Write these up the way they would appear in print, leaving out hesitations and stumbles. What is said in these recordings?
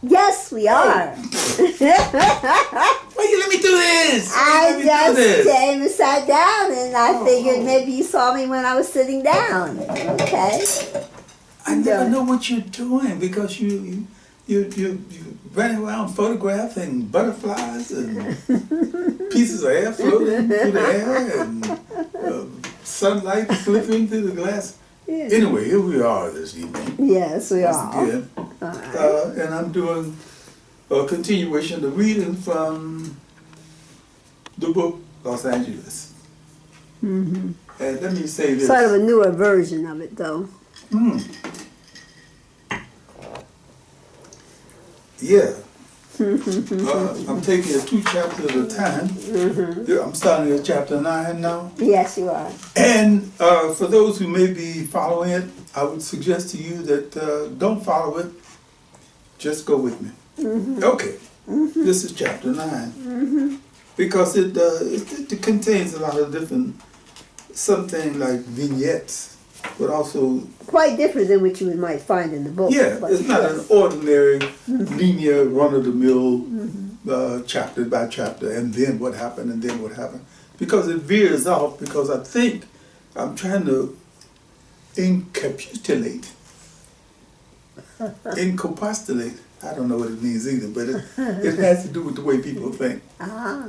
Yes, we are. Why you let me do this? I just came and sat down, and I figured maybe you saw me when I was sitting down. Okay. I never know what you're doing because you running around photographing butterflies and pieces of air floating through the air and sunlight slipping through the glass. Yeah. Anyway, here we are this evening. Yes, we are. Again. And I'm doing a continuation of reading from the book Los Angeles. Mm-hmm. And let me say this. Sort of a newer version of it, though. Yeah. I'm taking it 2 chapters at a time. Mm-hmm. I'm starting at chapter 9 now. Yes, you are. And for those who may be following it, I would suggest to you that don't follow it. Just go with me. Mm-hmm. Okay. Mm-hmm. This is chapter 9. Mm-hmm. Because it contains a lot of different, something like vignettes, but also quite different than what you might find in the book. Yeah, it's not an ordinary, linear, run-of-the-mill chapter by chapter, and then what happened, and then what happened. Because it veers off, because I think I'm trying to encapsulate, I don't know what it means either, but it has to do with the way people think.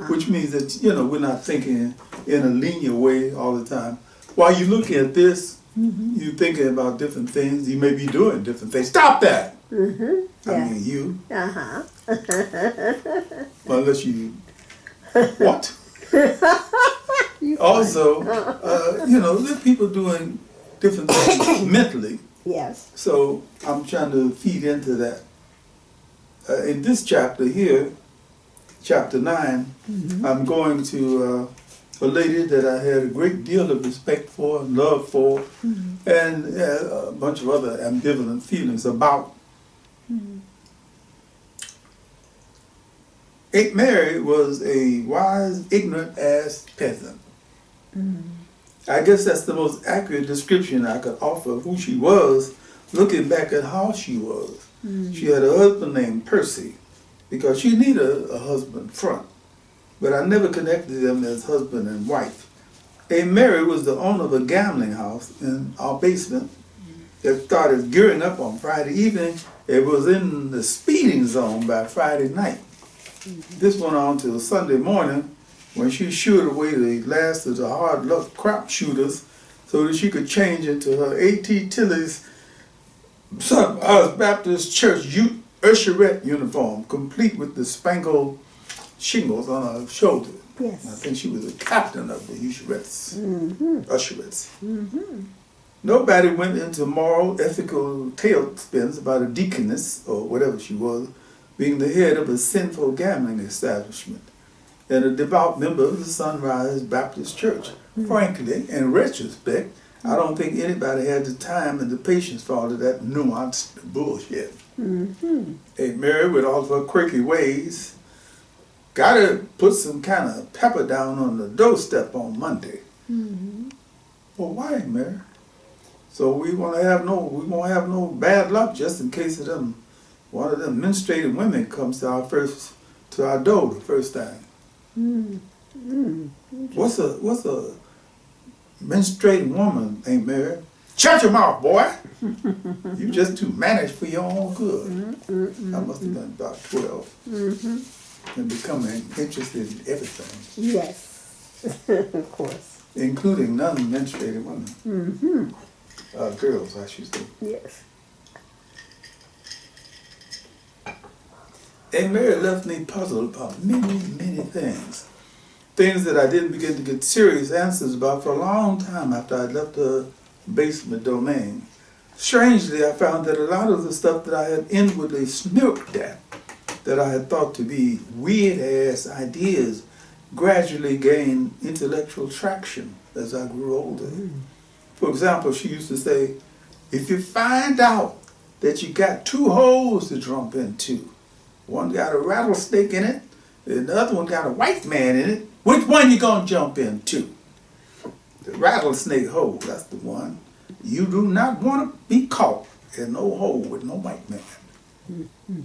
Which means that, we're not thinking in a linear way all the time. While you're looking at this, you're thinking about different things. You may be doing different things. Stop that! I mean, you. Unless you... What? Also, there are people doing different things mentally. Yes. So I'm trying to feed into that. In this chapter here, chapter 9, I'm going to a lady that I had a great deal of respect for and love for, and a bunch of other ambivalent feelings about. Aunt Mary was a wise, ignorant-ass peasant. I guess that's the most accurate description I could offer of who she was, looking back at how she was. She had a husband named Percy, because she needed a husband front. But I never connected them as husband and wife. Aunt Mary was the owner of a gambling house in our basement that started gearing up on Friday evening. It was in the speeding zone by Friday night. This went on till Sunday morning when she shooed away the last of the hard luck crap shooters so that she could change into her A.T. Tilley's Sunrise Baptist Church usherette uniform, complete with the spangled shingles on her shoulder. Yes. I think she was a captain of the usherettes, usherettes. Nobody went into moral, ethical tailspins about a deaconess, or whatever she was, being the head of a sinful gambling establishment and a devout member of the Sunrise Baptist Church. Frankly, in retrospect, I don't think anybody had the time and the patience for all of that nuanced bullshit. Aunt Mary, with all of her quirky ways, got to put some kind of pepper down on the doorstep on Monday. Well, why, Mary? So we won't have no bad luck just in case one of them menstruating women comes to our door the first time. What's a menstruating woman, Aunt Mary? Shut your mouth, boy! You just too mannish for your own good. I must have been about 12 and becoming interested in everything. Yes, of course. Including non-menstruating women. Girls, I should say. Yes. Aunt Mary left me puzzled about many, many things. Things that I didn't begin to get serious answers about for a long time after I left the basement domain. Strangely, I found that a lot of the stuff that I had inwardly smirked at, that I had thought to be weird-ass ideas, gradually gained intellectual traction as I grew older. For example, she used to say, if you find out that you got 2 holes to jump into, one got a rattlesnake in it, and the other one got a white man in it, which one you gonna jump into? The rattlesnake hole, that's the one. You do not want to be caught in no hole with no white man.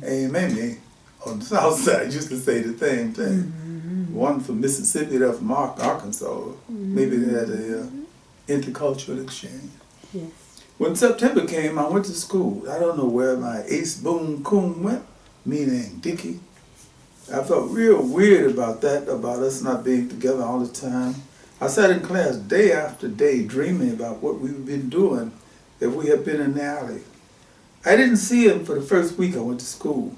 And Mamie on the south side used to say the same thing. One from Mississippi, the other from Arkansas. Maybe they had a intercultural exchange. Yes. When September came, I went to school. I don't know where my ace boom coon went, meaning Dickie. I felt real weird about that, about us not being together all the time. I sat in class day after day dreaming about what we've been doing if we had been in the alley. I didn't see him for the first week I went to school.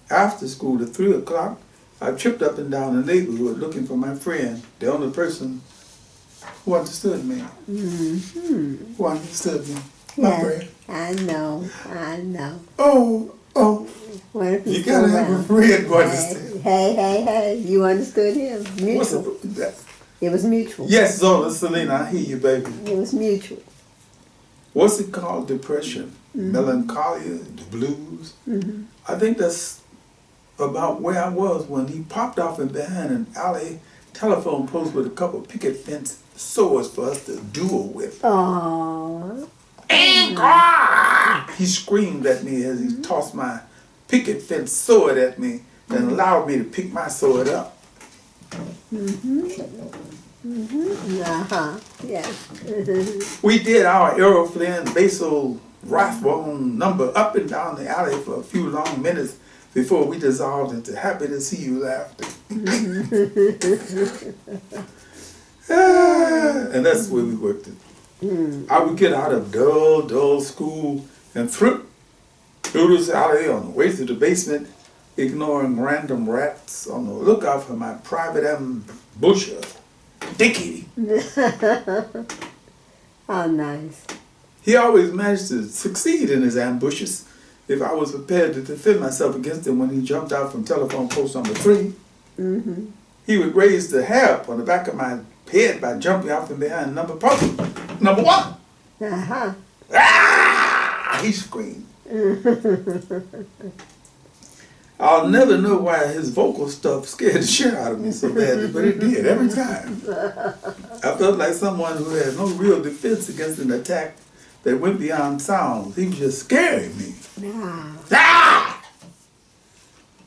After school at 3 o'clock, I tripped up and down the neighborhood looking for my friend, the only person who understood me. Who understood me. My friend. I know. Oh. You gotta have a friend who understands. Hey. You understood him. Mutual. It was mutual. Yes, Zola, Salena, I hear you, baby. It was mutual. What's it called? Depression, melancholia, the blues. I think that's about where I was when he popped off in behind an alley telephone post with a couple of picket fence swords for us to duel with. Aww. He screamed at me as he tossed my picket fence sword at me and allowed me to pick my sword up. Yes. We did our Aeroflin Basil Rathbone number up and down the alley for a few long minutes before we dissolved into happy to see you laughter. And that's where we worked it. I would get out of dull school and through this alley on the way to the basement, ignoring random rats on the lookout for my private ambusher, Dickie. How nice. He always managed to succeed in his ambushes if I was prepared to defend myself against him when he jumped out from telephone post number 3. He would raise the hair up on the back of my head by jumping out from behind number 1. Ah! He screamed. I'll never know why his vocal stuff scared the shit out of me so badly, but it did every time. I felt like someone who had no real defense against an attack that went beyond sounds. He was just scaring me. Ah!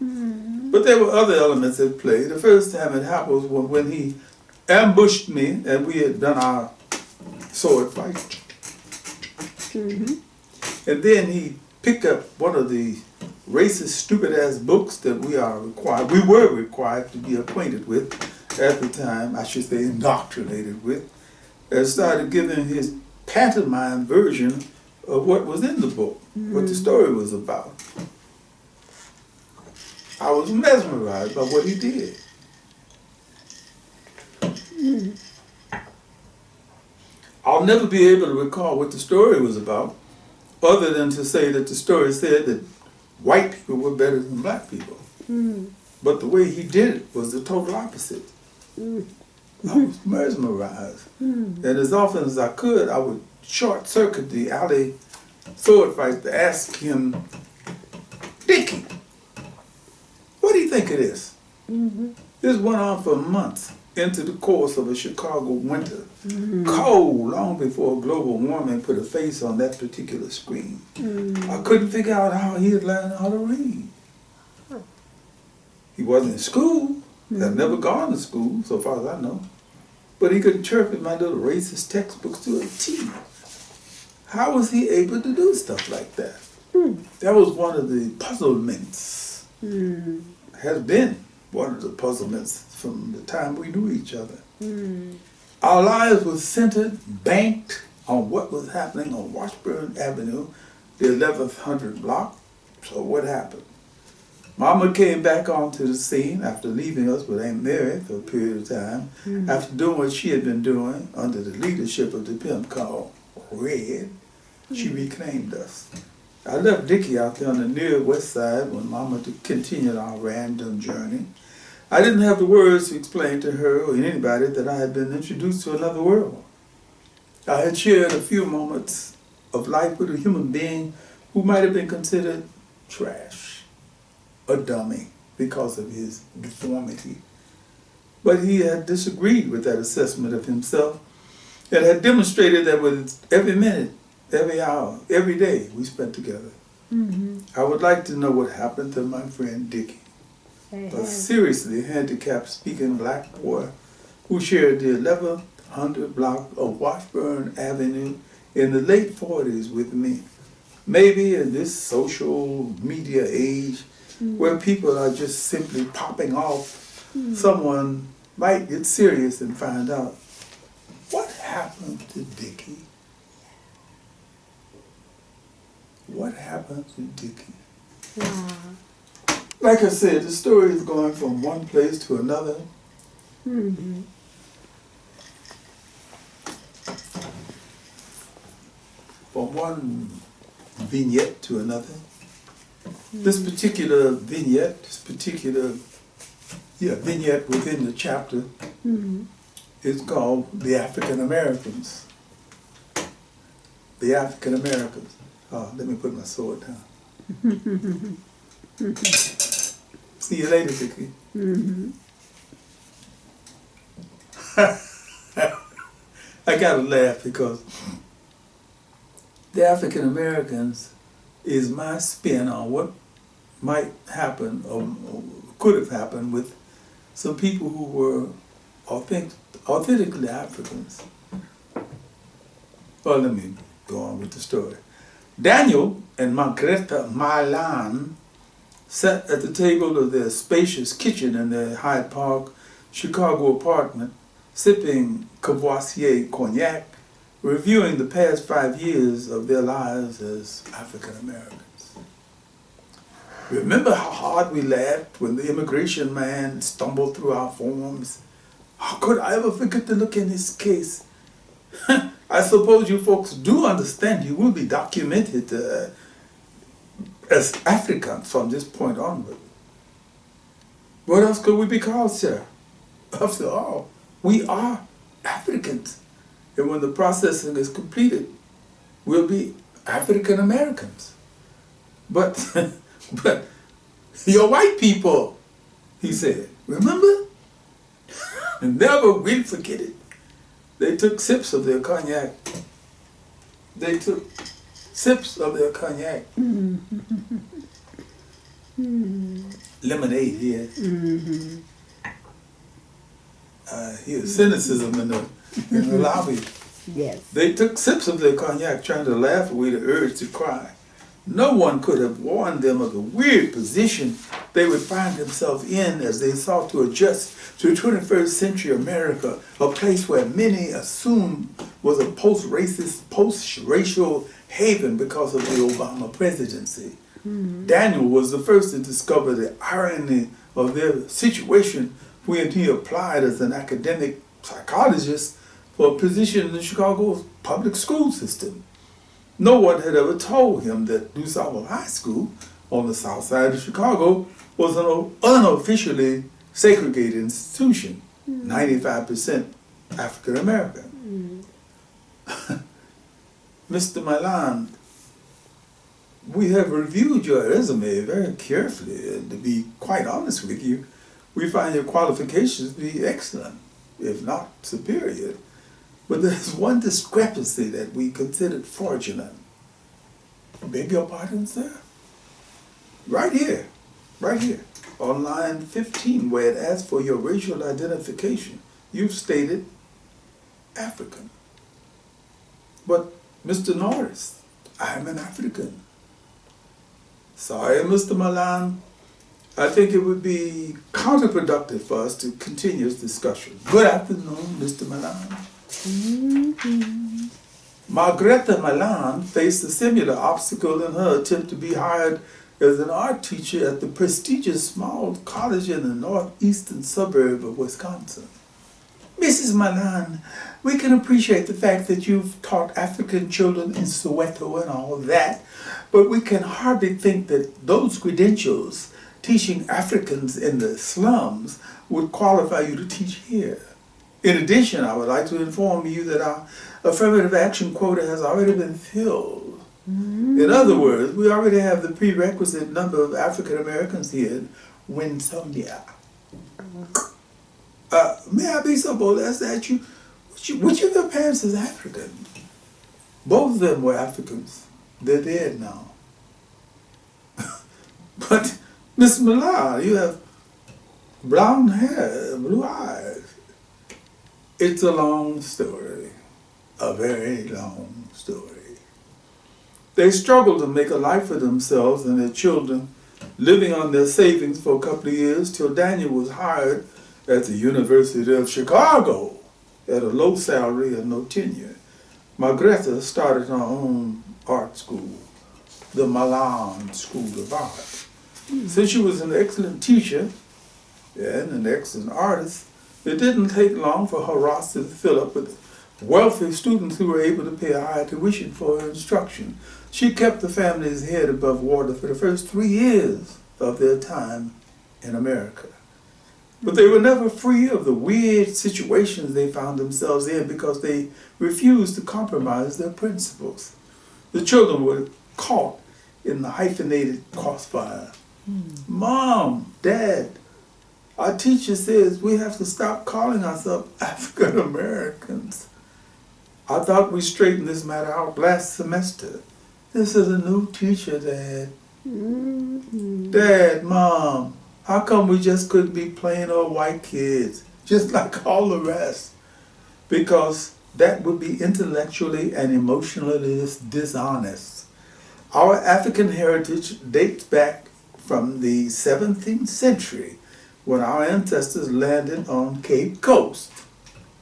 But there were other elements at play. The first time it happened was when he ambushed me and we had done our sword fight. And then he picked up one of the racist, stupid-ass books that we were required to be acquainted with at the time, I should say indoctrinated with, and started giving his pantomime version of what was in the book, what the story was about. I was mesmerized by what he did. I'll never be able to recall what the story was about, other than to say that the story said that white people were better than black people. But the way he did it was the total opposite. I was mesmerized. And as often as I could, I would short-circuit the alley sword fight to ask him, Dickie, what do you think of this? This went on for months into the course of a Chicago winter. Cold, long before global warming put a face on that particular screen. I couldn't figure out how he had learned how to read. He wasn't in school. Had never gone to school, so far as I know. But he could interpret my little racist textbooks to a T. How was he able to do stuff like that? That was one of the puzzlements. Has been one of the puzzlements from the time we knew each other. Our lives were centered, banked on what was happening on Washburn Avenue, the 1100 block. So what happened? Mama came back onto the scene after leaving us with Aunt Mary for a period of time, after doing what she had been doing under the leadership of the pimp called Red. She reclaimed us. I left Dickie out there on the near west side when Mama continued our random journey. I didn't have the words to explain to her or anybody that I had been introduced to another world. I had shared a few moments of life with a human being who might have been considered trash, a dummy, because of his deformity. But he had disagreed with that assessment of himself and had demonstrated that with every minute, every hour, every day we spent together, I would like to know what happened to my friend Dickie, a seriously handicapped speaking black boy who shared the 1100 block of Washburn Avenue in the late 40s with me. Maybe in this social media age where people are just simply popping off, someone might get serious and find out what happened to Dickie. What happened to Dickie? Wow. Like I said, the story is going from one place to another. From one vignette to another. This particular vignette, vignette within the chapter is called The African Americans. The African Americans. Oh, let me put my sword down. See you later, Dickie. I gotta laugh because the African Americans is my spin on what might happen or could have happened with some people who were authentically Africans. Well, let me go on with the story. Daniel and Margareta Milan sat at the table of their spacious kitchen in their Hyde Park, Chicago apartment, sipping Courvoisier cognac, reviewing the past 5 years of their lives as African Americans. Remember how hard we laughed when the immigration man stumbled through our forms? How could I ever forget the look in his face? I suppose you folks do understand you will be documented as Africans from this point onward. What else could we be called, sir? After all, we are Africans. And when the processing is completed, we'll be African Americans. But you're white people, he said. Remember? Never will forget it. They took sips of their cognac. Lemonade here. Here's cynicism in the lobby. Yes. They took sips of their cognac, trying to laugh away the urge to cry. No one could have warned them of the weird position they would find themselves in as they sought to adjust to 21st century America, a place where many assumed was a post-racist, post-racial haven because of the Obama presidency. Daniel was the first to discover the irony of their situation when he applied as an academic psychologist for a position in the Chicago public school system. No one had ever told him that New Southwell High School on the south side of Chicago was an unofficially segregated institution, 95% African American. Mr. Milan, we have reviewed your resume very carefully, and to be quite honest with you, we find your qualifications to be excellent, if not superior. But there's one discrepancy that we considered fraudulent. Beg your pardon, sir? Right here, on line 15, where it asks for your racial identification, you've stated African. But, Mr. Norris, I'm an African. Sorry, Mr. Milan. I think it would be counterproductive for us to continue this discussion. Good afternoon, Mr. Milan. Margareta Milan faced a similar obstacle in her attempt to be hired as an art teacher at the prestigious small college in the northeastern suburb of Wisconsin. Mrs. Milan, we can appreciate the fact that you've taught African children in Soweto and all that, but we can hardly think that those credentials, teaching Africans in the slums, would qualify you to teach here. In addition, I would like to inform you that our affirmative action quota has already been filled. In other words, we already have the prerequisite number of African Americans here in Winsonia. May I be so bold as to ask you, which of your parents is African? Both of them were Africans. They're dead now. But Miss Millar, you have brown hair, blue eyes. It's a long story, a very long story. They struggled to make a life for themselves and their children, living on their savings for a couple of years till Daniel was hired at the University of Chicago at a low salary and no tenure. Margrethe started her own art school, the Milan School of Art. Since she was an excellent teacher and an excellent artist, it didn't take long for her roster to fill up with wealthy students who were able to pay a high tuition for her instruction. She kept the family's head above water for the first 3 years of their time in America. But they were never free of the weird situations they found themselves in because they refused to compromise their principles. The children were caught in the hyphenated crossfire. Mom, Dad, our teacher says we have to stop calling ourselves African Americans. I thought we straightened this matter out last semester. This is a new teacher, Dad. Dad, Mom, how come we just couldn't be plain old white kids, just like all the rest? Because that would be intellectually and emotionally dishonest. Our African heritage dates back from the 17th century when our ancestors landed on Cape Coast,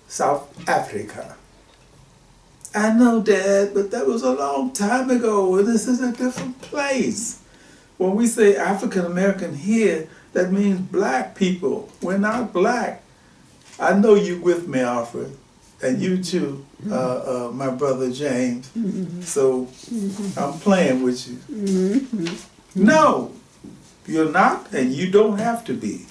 South Africa. I know, Dad, but that was a long time ago, and this is a different place. When we say African American here, that means black people. We're not black. I know you with me, Alfred, and you too, my brother James. So I'm playing with you. No, you're not, and you don't have to be.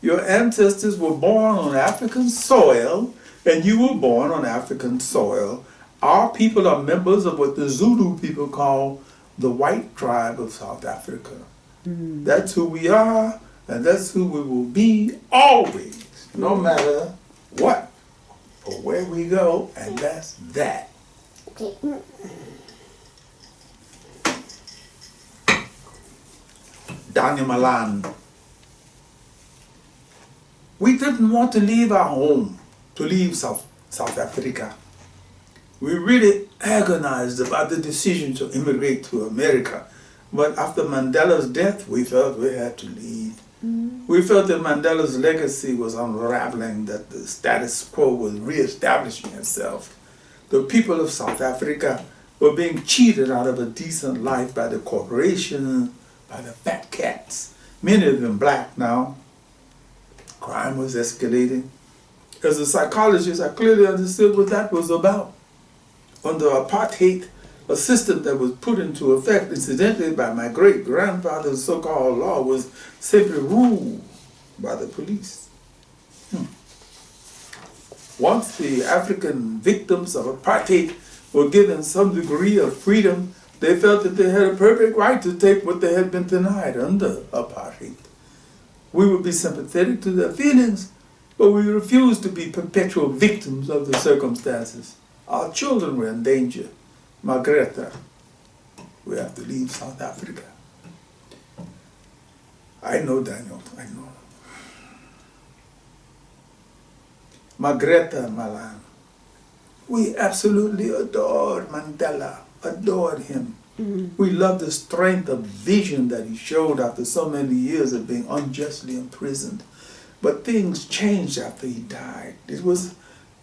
Your ancestors were born on African soil, and you were born on African soil. Our people are members of what the Zulu people call the white tribe of South Africa. That's who we are, and that's who we will be always, no matter what or where we go, and that's that. Daniel Milan. We didn't want to leave our home, to leave South Africa. We really agonized about the decision to immigrate to America. But after Mandela's death, we felt we had to leave. We felt that Mandela's legacy was unraveling, that the status quo was reestablishing itself. The people of South Africa were being cheated out of a decent life by the corporations, by the fat cats, many of them black now. Crime was escalating. As a psychologist, I clearly understood what that was about. Under apartheid, a system that was put into effect, incidentally, by my great-grandfather's so-called law, was simply ruled by the police. Once the African victims of apartheid were given some degree of freedom, they felt that they had a perfect right to take what they had been denied under apartheid. We would be sympathetic to their feelings, but we refused to be perpetual victims of the circumstances. Our children were in danger. Margrethe, we have to leave South Africa. I know, Daniel, I know. Margrethe Milan. We absolutely adored Mandela, adored him. We loved the strength of vision that he showed after so many years of being unjustly imprisoned. But things changed after he died. It was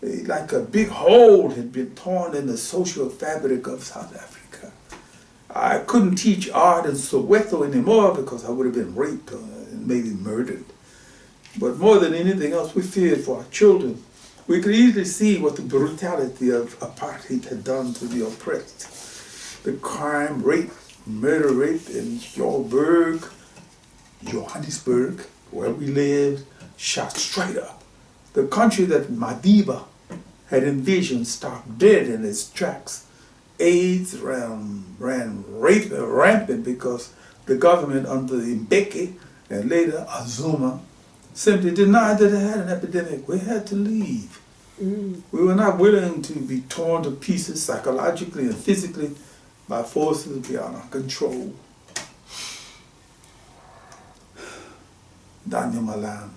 like a big hole had been torn in the social fabric of South Africa. I couldn't teach art in Soweto anymore because I would have been raped and maybe murdered. But more than anything else, we feared for our children. We could easily see what the brutality of apartheid had done to the oppressed. The crime rate, murder rate in Johannesburg, where we lived, shot straight up. The country that Madiba had envisioned stopped dead in its tracks. AIDS ran rampant because the government under Mbeki and later Azuma simply denied that it had an epidemic. We had to leave. We were not willing to be torn to pieces psychologically and physically by forces beyond our control. Daniel Malan.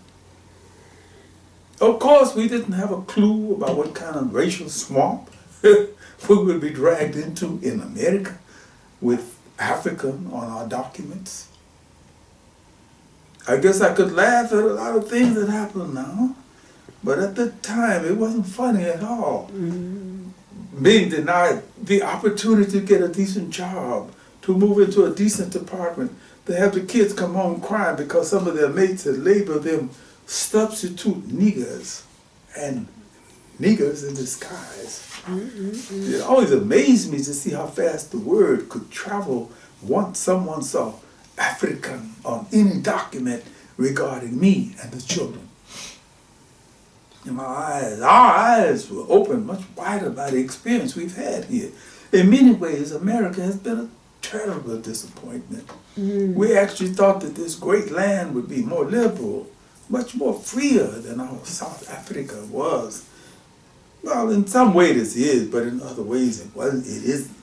Of course, we didn't have a clue about what kind of racial swamp we would be dragged into in America with Africa on our documents. I guess I could laugh at a lot of things that happen now, but at the time it wasn't funny at all. Being denied the opportunity to get a decent job, to move into a decent apartment, to have the kids come home crying because some of their mates had labeled them substitute niggers and niggers in disguise. It always amazed me to see how fast the word could travel once someone saw African on any document regarding me and the children. And our eyes were opened much wider by the experience we've had here. In many ways, America has been a terrible disappointment. We actually thought that this great land would be more liberal, much more freer than our South Africa was. Well, in some ways this is, but in other ways it isn't.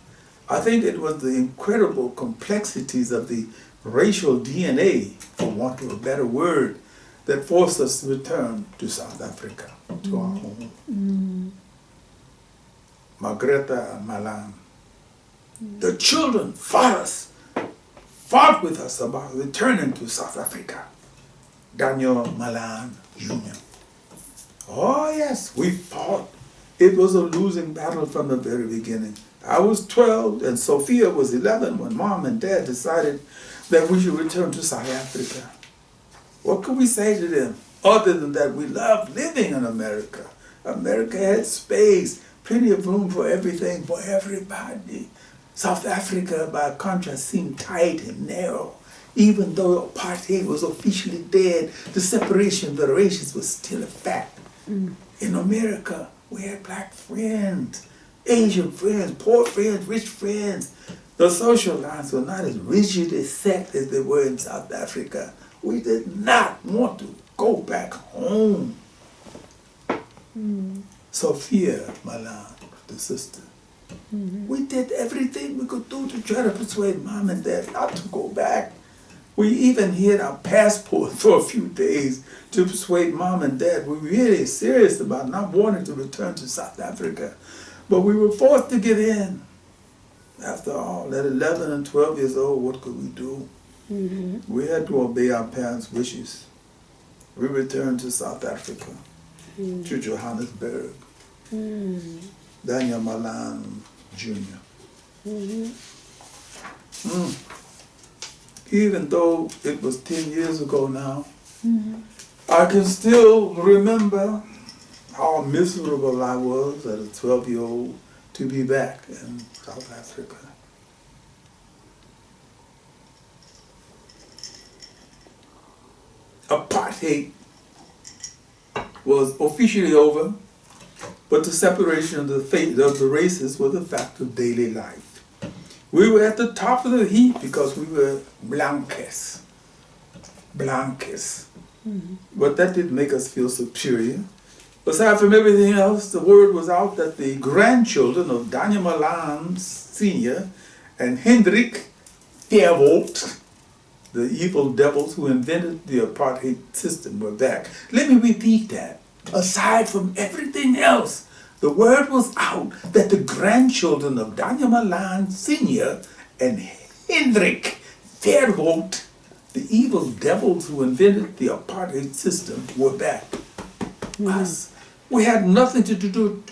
I think it was the incredible complexities of the racial DNA, for want of a better word, that forced us to return to South Africa, to our home. Margrethe and Malan. The children fought with us about returning to South Africa. Daniel Malan Jr. Oh yes, we fought. It was a losing battle from the very beginning. I was 12 and Sophia was 11 when Mom and Dad decided that we should return to South Africa. What could we say to them other than that we loved living in America? America had space, plenty of room for everything, for everybody. South Africa, by contrast, seemed tight and narrow. Even though apartheid was officially dead, the separation of the races was still a fact. In America, we had black friends, Asian friends, poor friends, rich friends. The social lines were not as rigidly set as they were in South Africa. We did not want to go back home. Sophia Malan, the sister, we did everything we could do to try to persuade Mom and Dad not to go back. We even hid our passport for a few days to persuade Mom and Dad we were really serious about not wanting to return to South Africa. But we were forced to give in. After all, at 11 and 12 years old, what could we do? We had to obey our parents' wishes. We returned to South Africa, to Johannesburg. Daniel Malan Jr. Even though it was 10 years ago now, I can still remember how miserable I was as a 12-year-old to be back in South Africa. Apartheid was officially over, but the separation of the races was a fact of daily life. We were at the top of the heap because we were blancas. But that didn't make us feel superior. Aside from everything else, the word was out that the grandchildren of Daniel Malan Sr. and Hendrik Verwoerd, the evil devils who invented the apartheid system, were back. Let me repeat that. Aside from everything else, the word was out that the grandchildren of Daniel Malan Sr. and Hendrik Verwoerd, the evil devils who invented the apartheid system, were back. Us. We had nothing to do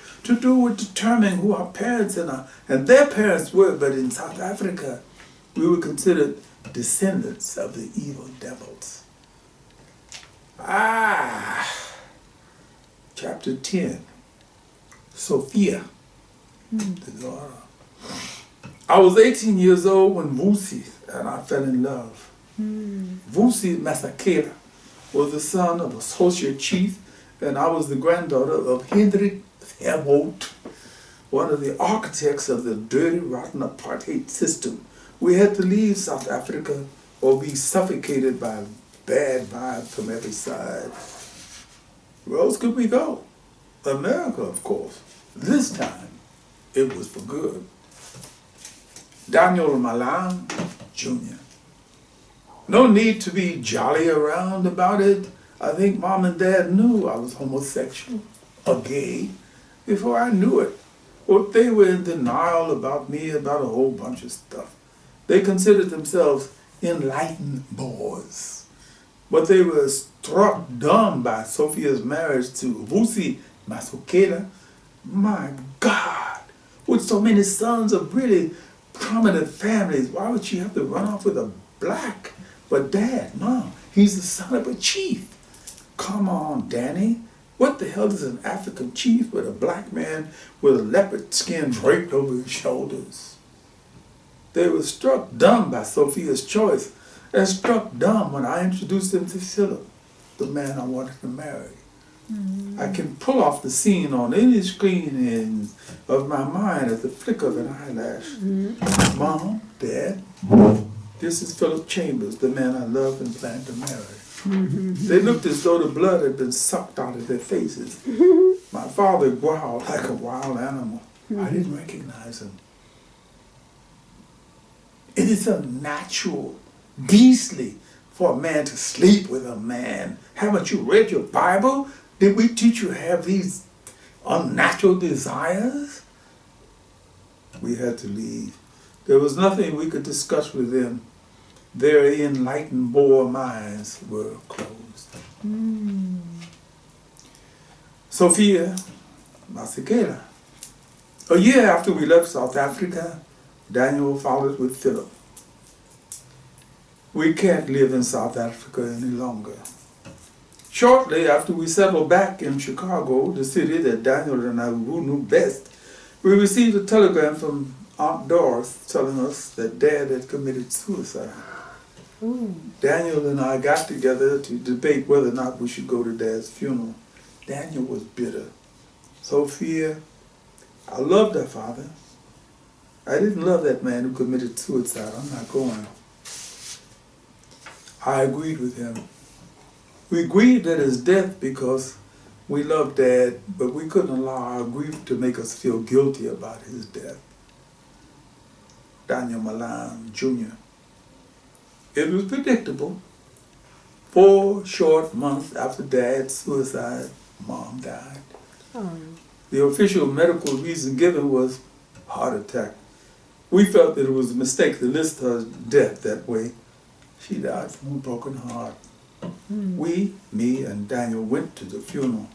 with determining who our parents and their parents were, but in South Africa, we were considered descendants of the evil devils. Chapter 10. Sophia, the daughter. I was 18 years old when Vusi and I fell in love. Vusi Masekela was the son of a associate chief, and I was the granddaughter of Hendrik Verwoerd, one of the architects of the dirty, rotten apartheid system. We had to leave South Africa or be suffocated by bad vibes from every side. Where else could we go? America, of course. This time, it was for good. Daniel Malan Jr. No need to be jolly around about it. I think Mom and Dad knew I was homosexual or gay before I knew it. Well, they were in denial about me, about a whole bunch of stuff. They considered themselves enlightened boys. But they were struck dumb by Sophia's marriage to Vusi Masukela. My God, with so many sons of really prominent families, why would she have to run off with a black? But Dad, Mom, he's the son of a chief. Come on, Danny. What the hell is an African chief with a black man with a leopard skin draped over his shoulders? They were struck dumb by Sophia's choice and struck dumb when I introduced them to Philip, the man I wanted to marry. Mm-hmm. I can pull off the scene on any screen of my mind at the flick of an eyelash. Mm-hmm. Mom, Dad, this is Philip Chambers, the man I love and plan to marry. Mm-hmm. They looked as though the blood had been sucked out of their faces. Mm-hmm. My father growled like a wild animal. Mm-hmm. I didn't recognize him. It is unnatural, beastly for a man to sleep with a man. Haven't you read your Bible? Did we teach you to have these unnatural desires? We had to leave. There was nothing we could discuss with them. Their enlightened Boer minds were closed. Mm. Sophia Masekela. A year after we left South Africa, Daniel followed with Philip. We can't live in South Africa any longer. Shortly after we settled back in Chicago, the city that Daniel and I knew best, we received a telegram from Aunt Doris telling us that Dad had committed suicide. Ooh. Daniel and I got together to debate whether or not we should go to Dad's funeral. Daniel was bitter. Sophia, I loved her father. I didn't love that man who committed suicide. I'm not going. I agreed with him. We grieved at his death because we loved Dad, but we couldn't allow our grief to make us feel guilty about his death. Daniel Malan Jr. It was predictable. 4 short months after Dad's suicide, Mom died. Oh. The official medical reason given was heart attack. We felt that it was a mistake to list her death that way. She died from a broken heart. Mm. We, me and Daniel, went to the funeral.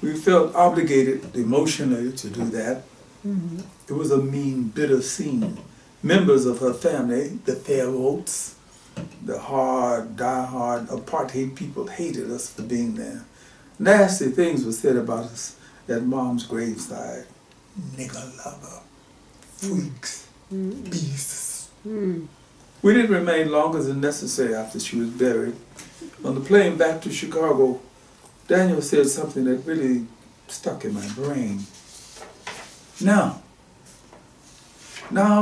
We felt obligated emotionally to do that. Mm-hmm. It was a mean, bitter scene. Members of her family, the Pharaohs, the hard, die-hard apartheid people hated us for being there. Nasty things were said about us at Mom's graveside. Nigger lover, freaks, beasts. Mm. We didn't remain longer than necessary after she was buried. On the plane back to Chicago, Daniel said something that really stuck in my brain. Now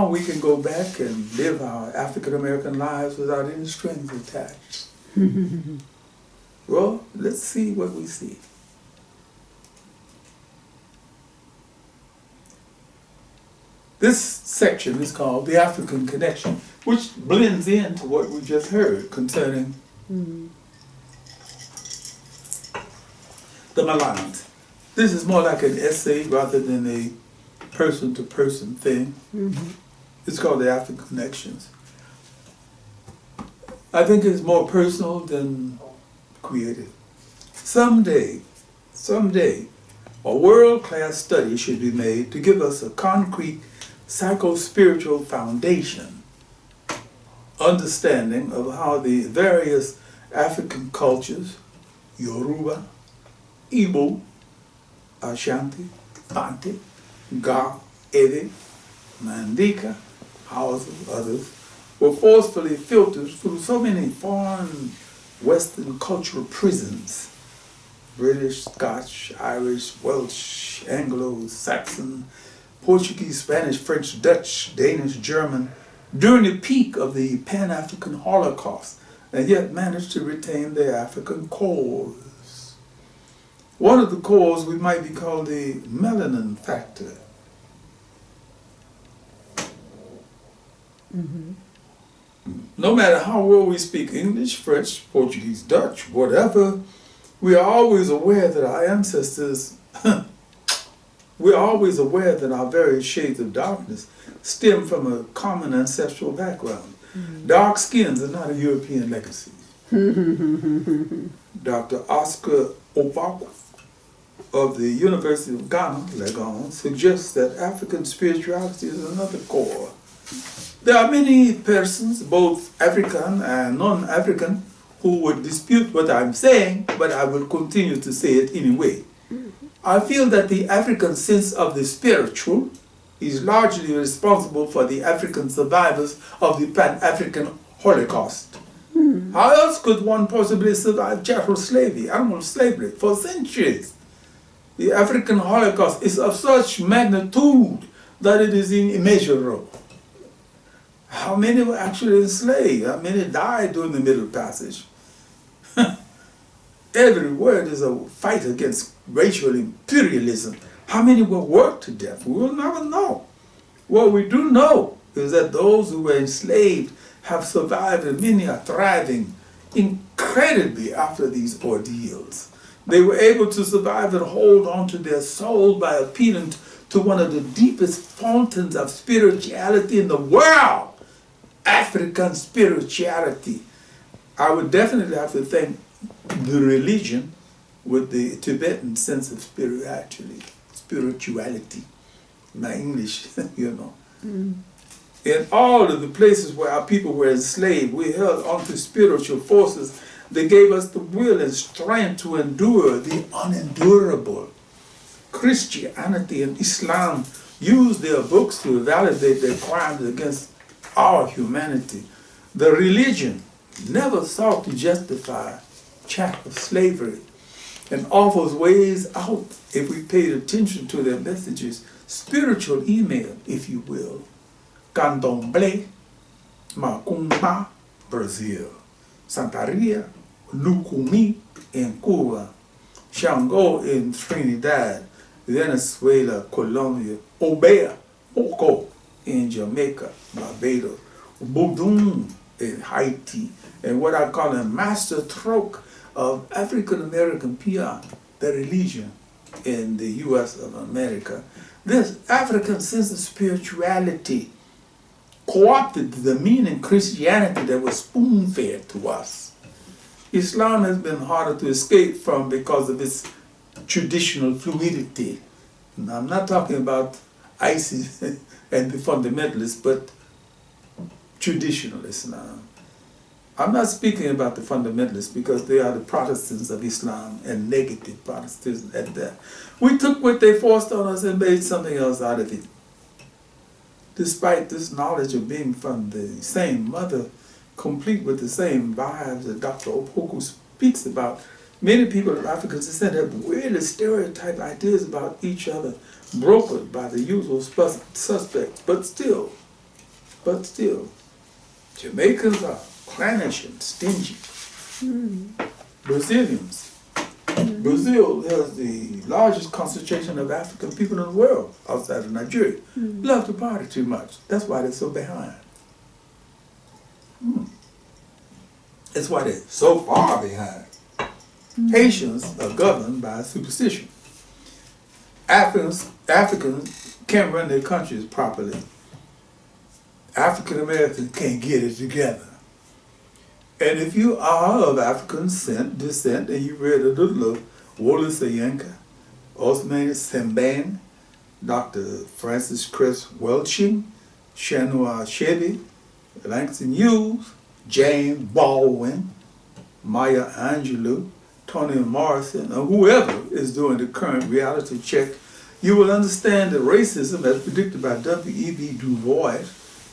we can go back and live our African-American lives without any strings attached. Well, let's see what we see. This section is called The African Connection, which blends into what we just heard concerning the Malans. This is more like an essay rather than a person-to-person thing. Mm-hmm. It's called The African Connections. I think it's more personal than creative. Someday, a world-class study should be made to give us a concrete psycho-spiritual foundation, understanding of how the various African cultures, Yoruba, Igbo, Ashanti, Bantu, Ga, Ewe, Mandika, Hausa, others, were forcefully filtered through so many foreign Western cultural prisons. British, Scotch, Irish, Welsh, Anglo, Saxon, Portuguese, Spanish, French, Dutch, Danish, German, during the peak of the Pan-African Holocaust, and yet managed to retain their African cores. One of the cores we might be called the melanin factor. Mm-hmm. no matter how well we speak English, French, Portuguese, Dutch, whatever, we are always aware that our ancestors, we're always aware that our various shades of darkness stem from a common ancestral background. Dark skins are not a European legacy. Dr. Oscar Obako of the University of Ghana, Legon, suggests that African spirituality is another core. There are many persons, both African and non-African, who would dispute what I'm saying, but I will continue to say it anyway. I feel that the African sense of the spiritual is largely responsible for the African survivors of the Pan-African Holocaust. How else could one possibly survive chattel slavery, animal slavery, for centuries? The African Holocaust is of such magnitude that it is immeasurable. How many were actually enslaved? How many died during the Middle Passage? Every word is a fight against racial imperialism. How many were worked to death? We will never know. What we do know is that those who were enslaved have survived, and many are thriving incredibly after these ordeals. They were able to survive and hold on to their soul by appealing to one of the deepest fountains of spirituality in the world, African spirituality. I would definitely have to thank the religion with the Tibetan sense of spirituality. My English, you know. In all of the places where our people were enslaved, we held onto spiritual forces that gave us the will and strength to endure the unendurable. Christianity and Islam used their books to validate their crimes against our humanity. The religion never sought to justify chattel slavery and offers ways out if we paid attention to their messages. Spiritual email, if you will. Candomblé, Macumba, Brazil. Santeria, Lucumi in Cuba. Shango in Trinidad, Venezuela, Colombia. Obea, Oko in Jamaica, Barbados. Boudou in Haiti. And what I call a master stroke of African American PR, the religion in the U.S. of America. This African sense of spirituality co-opted the meaning Christianity that was spoon-fed to us. Islam has been harder to escape from because of its traditional fluidity. Now, I'm not talking about ISIS and the fundamentalists, but traditional Islam. I'm not speaking about the fundamentalists because they are the Protestants of Islam and negative Protestants at that. We took what they forced on us and made something else out of it. Despite this knowledge of being from the same mother, complete with the same vibes that Dr. Opoku speaks about, many people of African descent have weirdly stereotyped ideas about each other, brokered by the usual suspects. But still, Jamaicans are clannish and stingy. Brazilians. Brazil has the largest concentration of African people in the world outside of Nigeria. Love to party too much. That's why they're so behind. That's why they're so far behind. Haitians are governed by superstition. Africans can't run their countries properly. African Americans can't get it together. And if you are of African descent and you read a little of Wole Soyinka, Osman Sembane, Dr. Francis Chris Welching, Shanua Chevy, Langston Hughes, James Baldwin, Maya Angelou, Toni Morrison, or whoever is doing the current reality check, you will understand that racism, as predicted by W.E.B. Du Bois,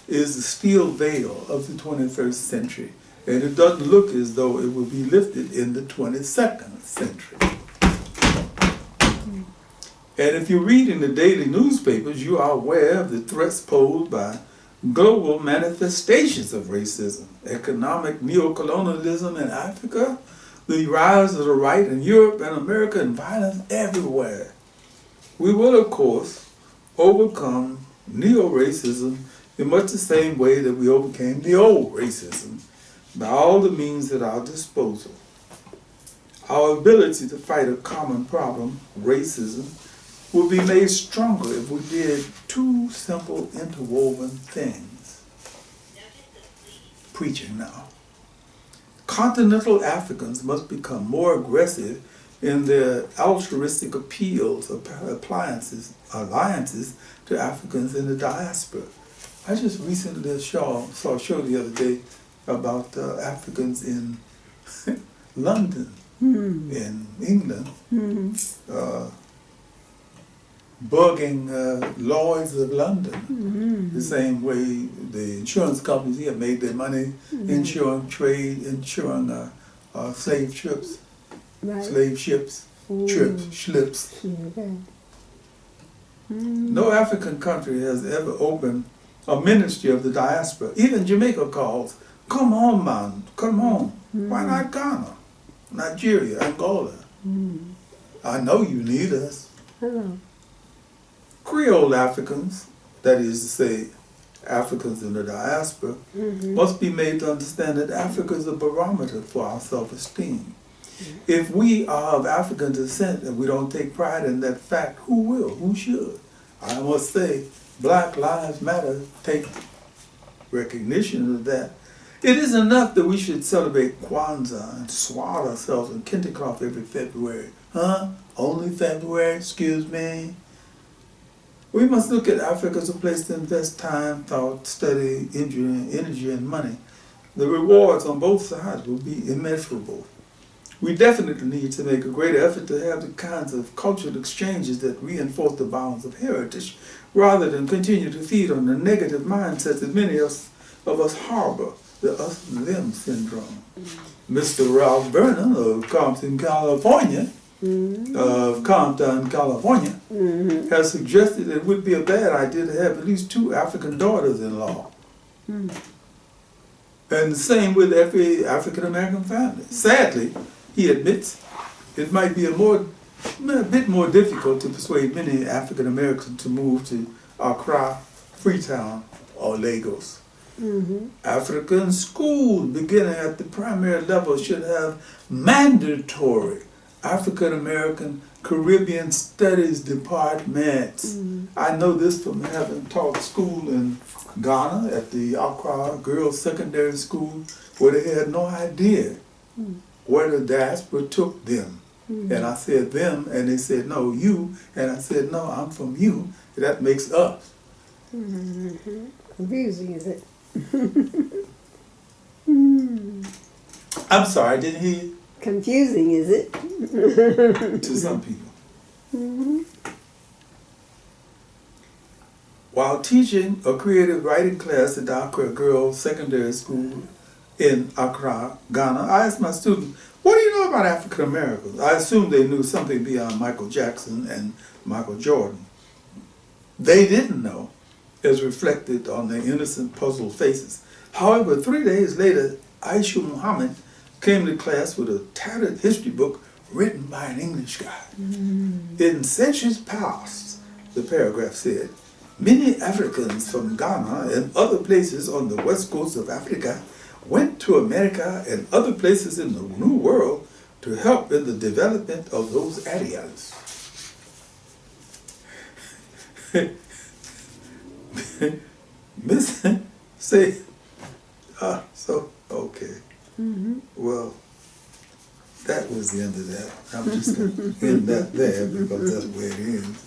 is the steel veil of the 21st century. And it doesn't look as though it will be lifted in the 22nd century. And if you read in the daily newspapers, you are aware of the threats posed by global manifestations of racism, economic neocolonialism in Africa, the rise of the right in Europe and America, and violence everywhere. We will, of course, overcome neo-racism in much the same way that we overcame the old racism by all the means at our disposal. Our ability to fight a common problem, racism, will be made stronger if we did two simple interwoven things. Preaching now. Continental Africans must become more aggressive in their altruistic appeals or alliances to Africans in the diaspora. I just recently saw a show the other day about Africans in London, in England, bugging Lloyds of London, the same way the insurance companies here made their money insuring slave ships, ships. No African country has ever opened a ministry of the diaspora. Even Jamaica calls, come on, man, come on. Why not Ghana, Nigeria, Angola? I know you need us. Creole Africans, that is to say, Africans in the diaspora, must be made to understand that Africa is a barometer for our self-esteem. If we are of African descent and we don't take pride in that fact, who will? Who should? I must say, Black Lives Matter take recognition of that. It is enough that we should celebrate Kwanzaa and swat ourselves in Kindercraft every February. Huh? Only February? Excuse me? We must look at Africa as a place to invest time, thought, study, energy, and money. The rewards on both sides will be immeasurable. We definitely need to make a greater effort to have the kinds of cultural exchanges that reinforce the bonds of heritage, rather than continue to feed on the negative mindsets that many of us harbor, the us-them syndrome. Mr. Ralph Vernon of Compton, California, has suggested that it would be a bad idea to have at least 2 African daughters-in-law. And the same with every African-American family. Sadly, he admits it might be a bit more difficult to persuade many African-Americans to move to Accra, Freetown, or Lagos. African schools beginning at the primary level should have mandatory African-American Caribbean Studies departments. I know this from having taught school in Ghana at the Accra Girls Secondary School, where they had no idea where the diaspora took them. And I said them, and they said, no, you. And I said, no, I'm from you. That makes us. Confusing, is it? I'm sorry, I didn't hear you. Confusing, is it? To some people. While teaching a creative writing class at the Accra Girls Secondary School in Accra, Ghana, I asked my students, what do you know about African Americans? I assumed they knew something beyond Michael Jackson and Michael Jordan. They didn't know, as reflected on their innocent, puzzled faces. However, 3 days later, Aisha Muhammad came to class with a tattered history book written by an English guy. In centuries past, the paragraph said, many Africans from Ghana and other places on the west coast of Africa went to America and other places in the New World to help in the development of those areas. Miss, say, okay. Well, that was the end of that. I'm just going to end that there because that's where it ends.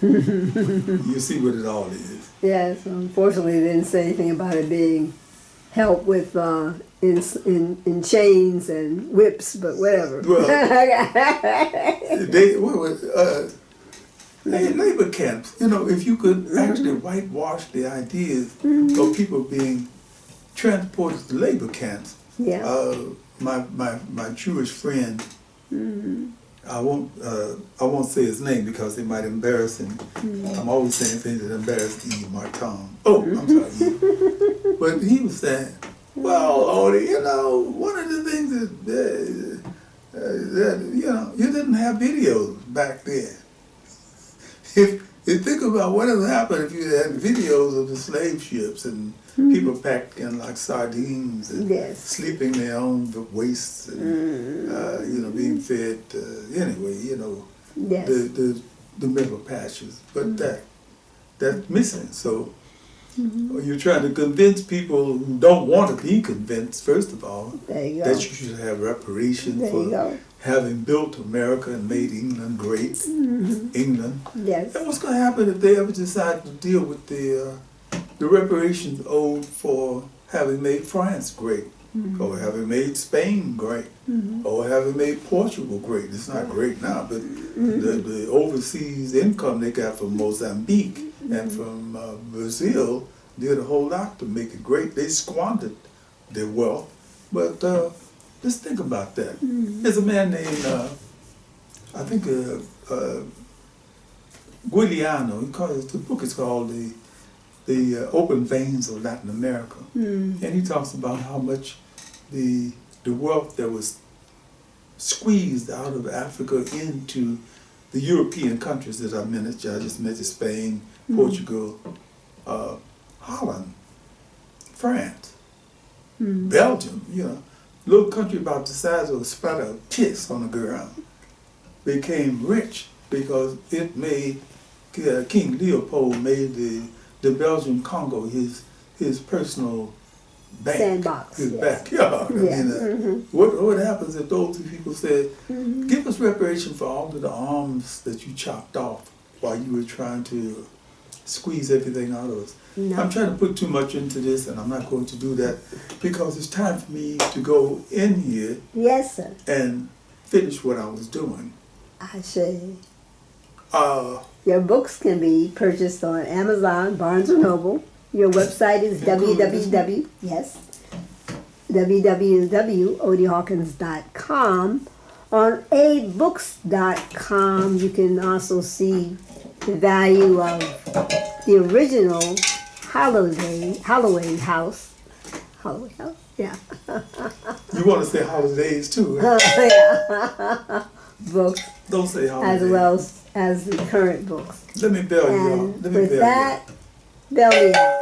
And you see what it all is. Yes, unfortunately they didn't say anything about it being help with in chains and whips, but whatever. Well, labor camps, you know, if you could actually whitewash the ideas of people being transported to labor camps. My Jewish friend, I won't say his name because it might embarrass him. I'm always saying things that embarrass Eve Martin. Oh, I'm sorry, Eve. But he was saying, well, Odie, you know, one of the things that you know, you didn't have videos back then. You think about what has happened if you had videos of the slave ships and people packed in like sardines and sleeping there on the wastes and being fed anyway. The middle pasture, but that's missing. So you're trying to convince people who don't want to be convinced, first of all, that you should have reparations for having built America and made England great. England. Yes. And what's going to happen if they ever decide to deal with the reparations owed for having made France great, or having made Spain great, or having made Portugal great? It's not great now, but the overseas income they got from Mozambique and from Brazil did a whole lot to make it great. They squandered their wealth, but just think about that. There's a man named, I think, Guiliano. The book is called the Open Veins of Latin America, and he talks about how much the wealth that was squeezed out of Africa into the European countries that I just mentioned Spain, Portugal, Holland, France, Belgium, little country about the size of a spot of piss on the ground, became rich because it made, King Leopold made the Belgian Congo his personal bank, sandbox, his backyard. What happens if those people said, give us reparation for all of the arms that you chopped off while you were trying to squeeze everything out of us? No. I'm trying to put too much into this, and I'm not going to do that because it's time for me to go in here. Yes, sir. And finish what I was doing. I see. Your books can be purchased on Amazon, Barnes & Noble. Your website is www.odihawkins.com. On abooks.com, you can also see the value of the original Holloway House. Holloway House? Yeah. You want to say holidays too? Yeah. Books. Don't say holidays. As well as the current books. Let me bail you out. With that, bail me out.